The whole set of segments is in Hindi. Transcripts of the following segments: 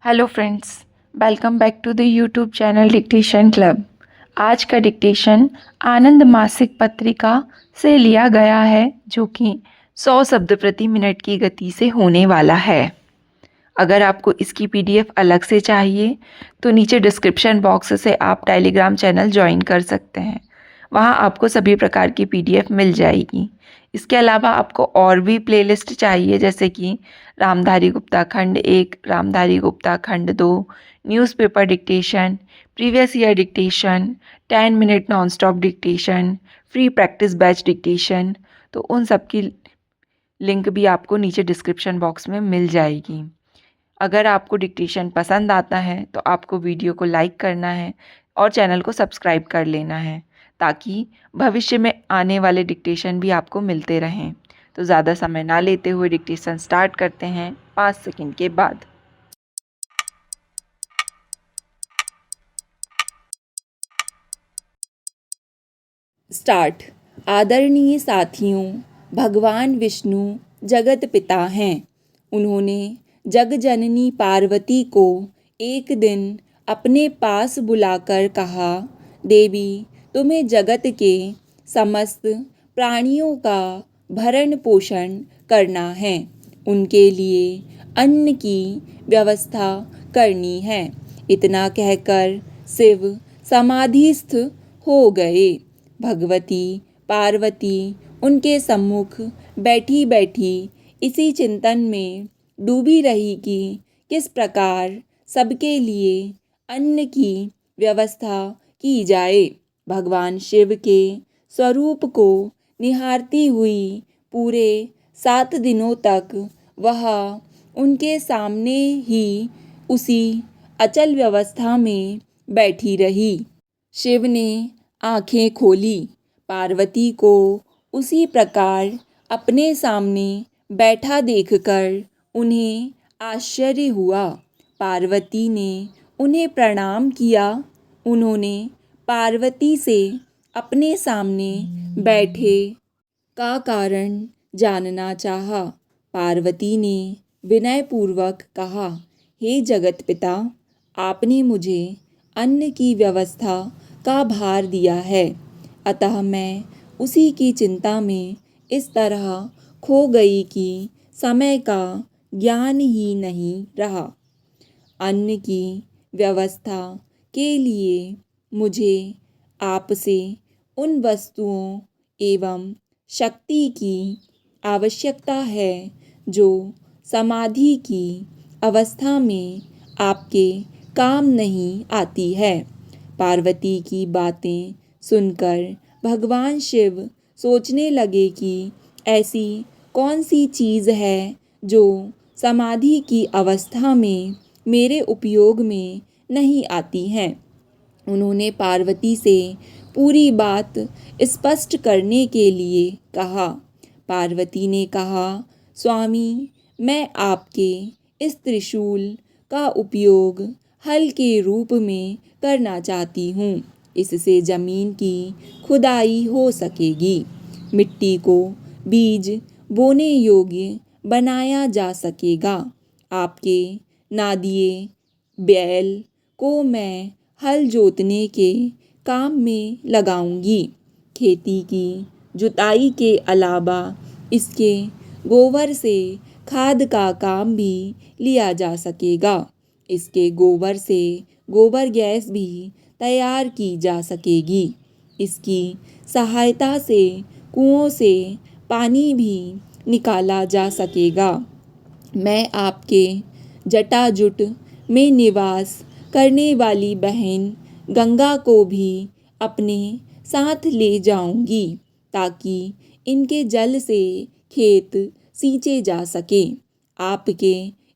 Hello friends, welcome back to the YouTube channel dictation club. आज का डिक्टेशन आनंद मासिक पत्रिका से लिया गया है, जो कि 100 शब्द प्रति मिनट की गति से होने वाला है। अगर आपको इसकी पीडीएफ अलग से चाहिए तो नीचे डिस्क्रिप्शन बॉक्स से आप टेलीग्राम चैनल ज्वाइन कर सकते हैं। वहाँ आपको सभी प्रकार की पीडीएफ मिल जाएगी। इसके अलावा आपको और भी प्लेलिस्ट चाहिए, जैसे कि रामधारी गुप्ता खंड 1, रामधारी गुप्ता खंड 2, newspaper dictation, previous year dictation, 10 minute non stop dictation, free practice batch dictation, तो उन सब की लिंक भी आपको नीचे डिस्क्रिप्शन बॉक्स में मिल जाएगी। अगर आपको डिक्टेशन पसंद आता है तो आपको वीडियो को लाइक करना है और चैनल को सब्सक्राइब कर लेना है, ताकि भविष्य में आने वाले डिक्टेशन भी आपको मिलते रहें। तो ज़्यादा समय ना लेते हुए डिक्टेशन स्टार्ट करते हैं 5 सेकंड के बाद। स्टार्ट। आदरणीय साथियों, भगवान विष्णु जगत पिता हैं। उन्होंने जगजननी पार्वती को एक दिन अपने पास बुलाकर कहा, देवी, तुम्हें जगत के समस्त प्राणियों का भरण पोषण करना है, उनके लिए अन्न की व्यवस्था करनी है। इतना कहकर शिव समाधिस्थ हो गए। भगवती पार्वती उनके सम्मुख बैठी बैठी इसी चिंतन में डूबी रही कि किस प्रकार सबके लिए अन्न की व्यवस्था की जाए। भगवान शिव के स्वरूप को निहारती हुई पूरे 7 दिनों तक वह उनके सामने ही उसी अचल व्यवस्था में बैठी रही। शिव ने आंखें खोली। पार्वती को उसी प्रकार अपने सामने बैठा देखकर उन्हें आश्चर्य हुआ। पार्वती ने उन्हें प्रणाम किया। उन्होंने पार्वती से अपने सामने बैठे का कारण जानना चाहा। पार्वती ने विनयपूर्वक कहा, हे जगत पिता, आपने मुझे अन्न की व्यवस्था का भार दिया है, अतः मैं उसी की चिंता में इस तरह खो गई कि समय का ज्ञान ही नहीं रहा। अन्न की व्यवस्था के लिए मुझे आपसे उन वस्तुओं एवं शक्ति की आवश्यकता है जो समाधि की अवस्था में आपके काम नहीं आती है। पार्वती की बातें सुनकर भगवान शिव सोचने लगे कि ऐसी कौन सी चीज़ है जो समाधि की अवस्था में मेरे उपयोग में नहीं आती हैं। उन्होंने पार्वती से पूरी बात स्पष्ट करने के लिए कहा। पार्वती ने कहा, स्वामी, मैं आपके इस त्रिशूल का उपयोग हल के रूप में करना चाहती हूँ। इससे ज़मीन की खुदाई हो सकेगी, मिट्टी को बीज बोने योग्य बनाया जा सकेगा। आपके नादिए बैल को मैं हल जोतने के काम में लगाऊंगी। खेती की जुताई के अलावा इसके गोबर से खाद का काम भी लिया जा सकेगा। इसके गोबर से गोबर गैस भी तैयार की जा सकेगी। इसकी सहायता से कुओं से पानी भी निकाला जा सकेगा। मैं आपके जटाजुट में निवास करने वाली बहन गंगा को भी अपने साथ ले जाऊंगी, ताकि इनके जल से खेत सींचे जा सके। आपके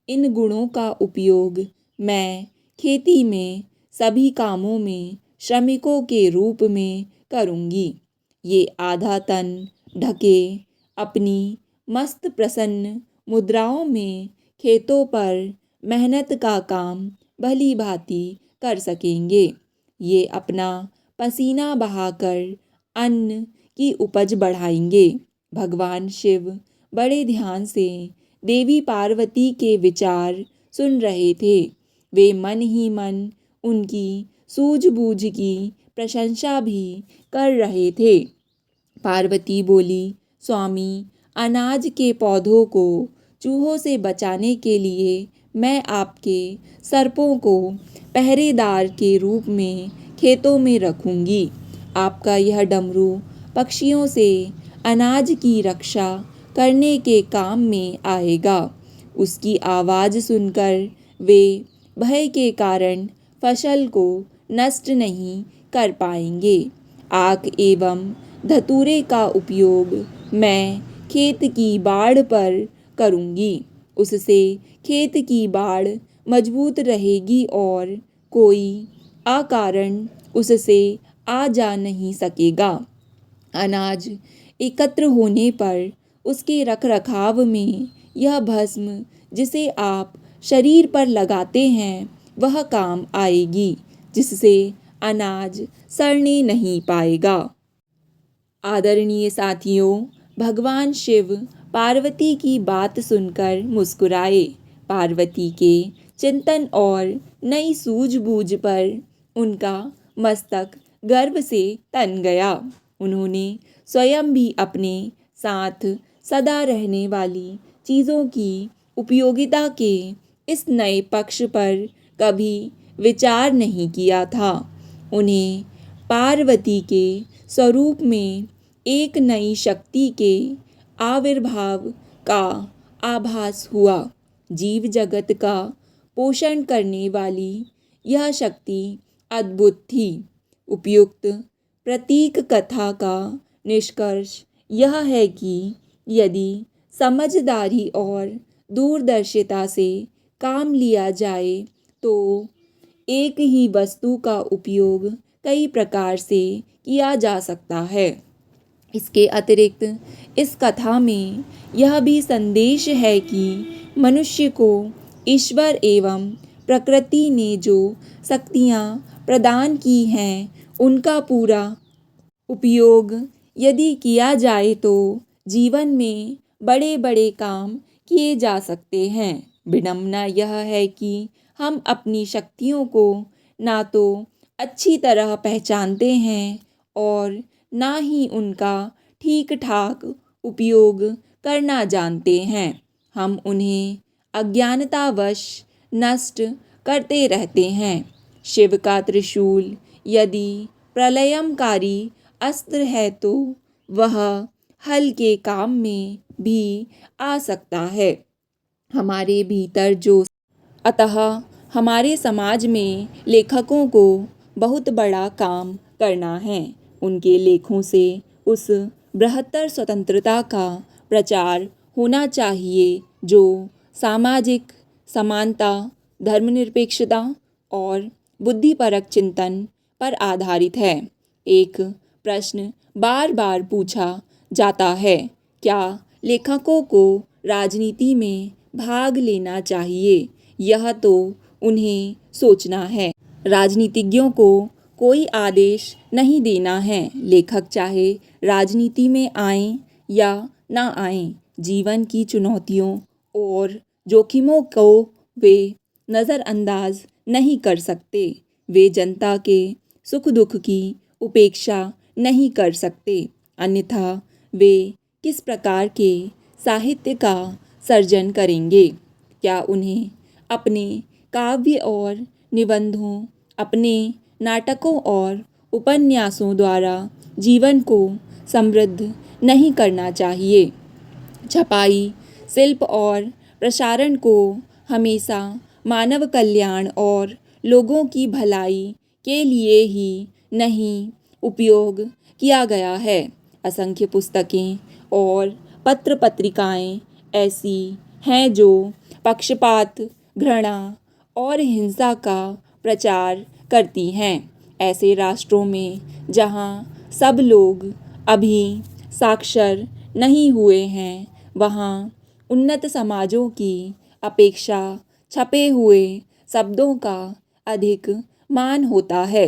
इन गुणों का उपयोग मैं खेती में सभी कामों में श्रमिकों के रूप में करूंगी। ये आधा तन ढके अपनी मस्त प्रसन्न मुद्राओं में खेतों पर मेहनत का काम भली भांति कर सकेंगे। ये अपना पसीना बहाकर अन्न की उपज बढ़ाएंगे। भगवान शिव बड़े ध्यान से देवी पार्वती के विचार सुन रहे थे। वे मन ही मन उनकी सूझबूझ की प्रशंसा भी कर रहे थे। पार्वती बोली, स्वामी, अनाज के पौधों को चूहों से बचाने के लिए मैं आपके सर्पों को पहरेदार के रूप में खेतों में रखूंगी। आपका यह डमरू पक्षियों से अनाज की रक्षा करने के काम में आएगा। उसकी आवाज़ सुनकर वे भय के कारण फसल को नष्ट नहीं कर पाएंगे। आग एवं धतूरे का उपयोग मैं खेत की बाड़ पर करूंगी। उससे खेत की बाड़ मजबूत रहेगी और कोई अकारण उससे आ जा नहीं सकेगा। अनाज एकत्र होने पर उसके रखरखाव में यह भस्म जिसे आप शरीर पर लगाते हैं वह काम आएगी, जिससे अनाज सड़ने नहीं पाएगा। आदरणीय साथियों, भगवान शिव पार्वती की बात सुनकर मुस्कुराए। पार्वती के चिंतन और नई सूझबूझ पर उनका मस्तक गर्व से तन गया। उन्होंने स्वयं भी अपने साथ सदा रहने वाली चीज़ों की उपयोगिता के इस नए पक्ष पर कभी विचार नहीं किया था। उन्हें पार्वती के स्वरूप में एक नई शक्ति के आविर्भाव का आभास हुआ। जीव जगत का पोषण करने वाली यह शक्ति अद्भुत थी। उपयुक्त प्रतीक कथा का निष्कर्ष यह है कि यदि समझदारी और दूरदर्शिता से काम लिया जाए तो एक ही वस्तु का उपयोग कई प्रकार से किया जा सकता है। इसके अतिरिक्त इस कथा में यह भी संदेश है कि मनुष्य को ईश्वर एवं प्रकृति ने जो शक्तियाँ प्रदान की हैं उनका पूरा उपयोग यदि किया जाए तो जीवन में बड़े बड़े काम किए जा सकते हैं। विडंबना यह है कि हम अपनी शक्तियों को ना तो अच्छी तरह पहचानते हैं और ना ही उनका ठीक ठाक उपयोग करना जानते हैं। हम उन्हें अज्ञानतावश नष्ट करते रहते हैं। शिव का त्रिशूल यदि प्रलयंकारी अस्त्र है तो वह हल के काम में भी आ सकता है। हमारे भीतर जो अतः हमारे समाज में लेखकों को बहुत बड़ा काम करना है। उनके लेखों से उस बृहत्तर स्वतंत्रता का प्रचार होना चाहिए जो सामाजिक समानता, धर्मनिरपेक्षता और बुद्धिपरक चिंतन पर आधारित है। एक प्रश्न बार बार पूछा जाता है, क्या लेखकों को राजनीति में भाग लेना चाहिए? यह तो उन्हें सोचना है। राजनीतिज्ञों को कोई आदेश नहीं देना है। लेखक चाहे राजनीति में आएं या ना आएं, जीवन की चुनौतियों और जोखिमों को वे नज़रअंदाज नहीं कर सकते। वे जनता के सुख दुख की उपेक्षा नहीं कर सकते, अन्यथा वे किस प्रकार के साहित्य का सर्जन करेंगे? क्या उन्हें अपने काव्य और निबंधों, अपने नाटकों और उपन्यासों द्वारा जीवन को समृद्ध नहीं करना चाहिए? छपाई, शिल्प और प्रसारण को हमेशा मानव कल्याण और लोगों की भलाई के लिए ही नहीं उपयोग किया गया है। असंख्य पुस्तकें और पत्र पत्रिकाएं ऐसी हैं जो पक्षपात, घृणा और हिंसा का प्रचार करती हैं। ऐसे राष्ट्रों में जहां सब लोग अभी साक्षर नहीं हुए हैं, वहां उन्नत समाजों की अपेक्षा छपे हुए शब्दों का अधिक मान होता है।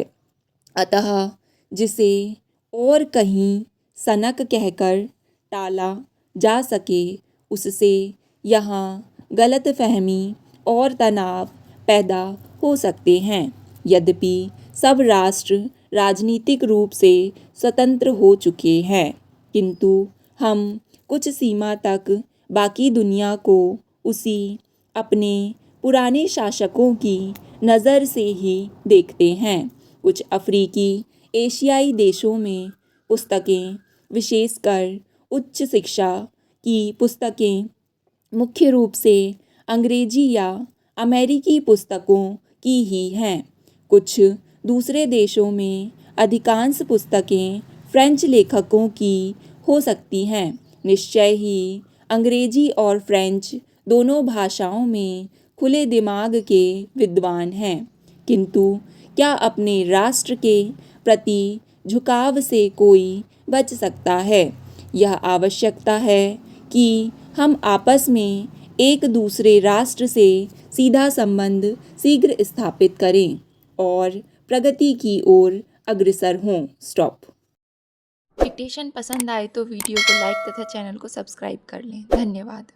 अतः जिसे और कहीं सनक कहकर टाला जा सके, उससे यहाँ गलतफहमी और तनाव पैदा हो सकते हैं। यद्यपि सब राष्ट्र राजनीतिक रूप से स्वतंत्र हो चुके हैं, किंतु हम कुछ सीमा तक बाकी दुनिया को उसी अपने पुराने शासकों की नज़र से ही देखते हैं। कुछ अफ्रीकी एशियाई देशों में पुस्तकें, विशेषकर उच्च शिक्षा की पुस्तकें, मुख्य रूप से अंग्रेजी या अमेरिकी पुस्तकों की ही हैं। कुछ दूसरे देशों में अधिकांश पुस्तकें फ्रेंच लेखकों की हो सकती हैं। निश्चय ही अंग्रेजी और फ्रेंच दोनों भाषाओं में खुले दिमाग के विद्वान हैं, किंतु क्या अपने राष्ट्र के प्रति झुकाव से कोई बच सकता है? यह आवश्यकता है कि हम आपस में एक दूसरे राष्ट्र से सीधा संबंध शीघ्र स्थापित करें और प्रगति की ओर अग्रसर हों। स्टॉप। डिक्टेशन पसंद आए तो वीडियो को लाइक तथा चैनल को सब्सक्राइब कर लें। धन्यवाद।